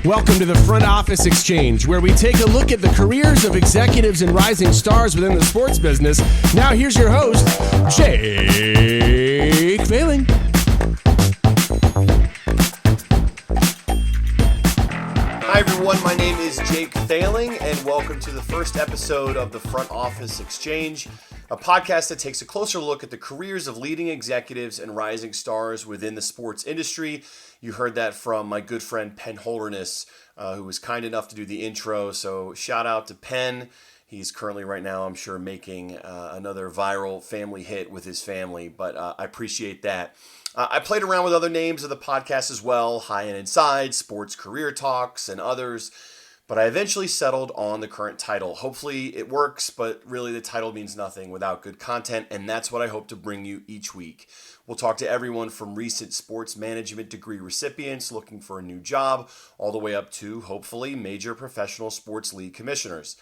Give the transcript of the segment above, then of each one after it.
Welcome to the Front Office Exchange, where we take a look at the careers of executives and rising stars within the sports business. Now here's your host, Jake Failing. Hi everyone, my name is Jake Failing, and welcome to the first episode of the Front Office Exchange, a podcast that takes a closer look at the careers of leading executives and rising stars within the sports industry. You heard that from my good friend Penn Holderness, who was kind enough to do the intro. So shout out to Penn. He's currently right now, I'm sure, making another viral family hit with his family, but I appreciate that. I played around with other names of the podcast as well, High and Inside, Sports Career Talks, and others, but I eventually settled on the current title. Hopefully it works, but really the title means nothing without good content, and that's what I hope to bring you each week. We'll talk to everyone from recent sports management degree recipients looking for a new job, all the way up to, hopefully, major professional sports league commissioners.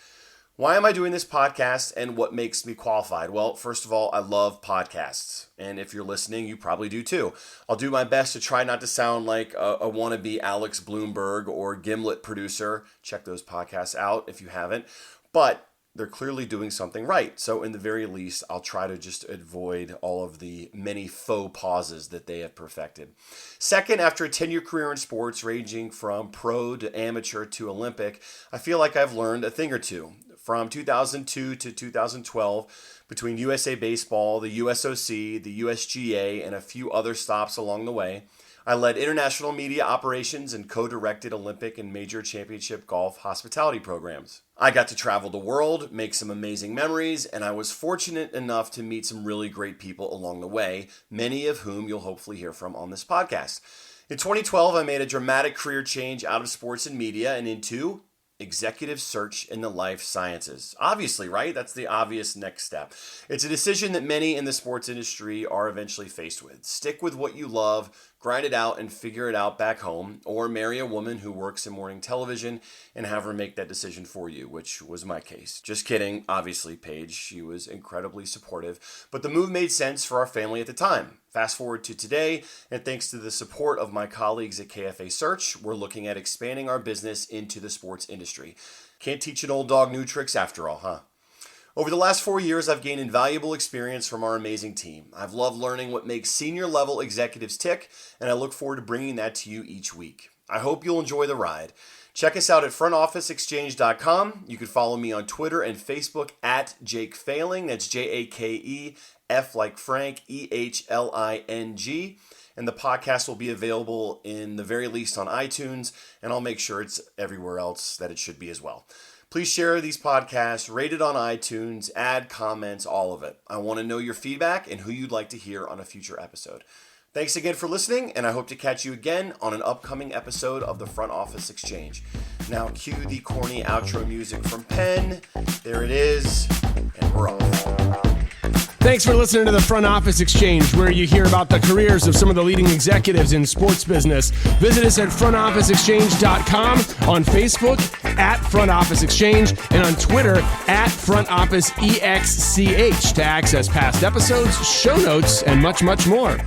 Why am I doing this podcast and what makes me qualified? Well, first of all, I love podcasts. And if you're listening, you probably do too. I'll do my best to try not to sound like a wannabe Alex Bloomberg or Gimlet producer. Check those podcasts out if you haven't. But they're clearly doing something right. So in the very least, I'll try to just avoid all of the many faux pauses that they have perfected. Second, after a 10-year career in sports ranging from pro to amateur to Olympic, I feel like I've learned a thing or two. From 2002 to 2012, between USA Baseball, the USOC, the USGA, and a few other stops along the way, I led international media operations and co-directed Olympic and major championship golf hospitality programs. I got to travel the world, make some amazing memories, and I was fortunate enough to meet some really great people along the way, many of whom you'll hopefully hear from on this podcast. In 2012, I made a dramatic career change out of sports and media and into executive search in the life sciences. Obviously, right? That's the obvious next step. It's a decision that many in the sports industry are eventually faced with. Stick with what you love, grind it out and figure it out back home, or marry a woman who works in morning television and have her make that decision for you, which was my case. Just kidding. Obviously, Paige, she was incredibly supportive, but the move made sense for our family at the time. Fast forward to today, and thanks to the support of my colleagues at KFA Search, we're looking at expanding our business into the sports industry. Can't teach an old dog new tricks after all, huh? Over the last 4 years, I've gained invaluable experience from our amazing team. I've loved learning what makes senior level executives tick, and I look forward to bringing that to you each week. I hope you'll enjoy the ride. Check us out at frontofficeexchange.com. You can follow me on Twitter and Facebook at Jake Failing. That's Jakef like Frank, EHLING. And the podcast will be available in the very least on iTunes, and I'll make sure it's everywhere else that it should be as well. Please share these podcasts, rate it on iTunes, add comments, all of it. I want to know your feedback and who you'd like to hear on a future episode. Thanks again for listening, and I hope to catch you again on an upcoming episode of the Front Office Exchange. Now cue the corny outro music from Penn. There it is, and we're off. Thanks for listening to the Front Office Exchange, where you hear about the careers of some of the leading executives in sports business. Visit us at frontofficeexchange.com, on Facebook at Front Office Exchange, and on Twitter at Front Office EXCH to access past episodes, show notes, and much, much more.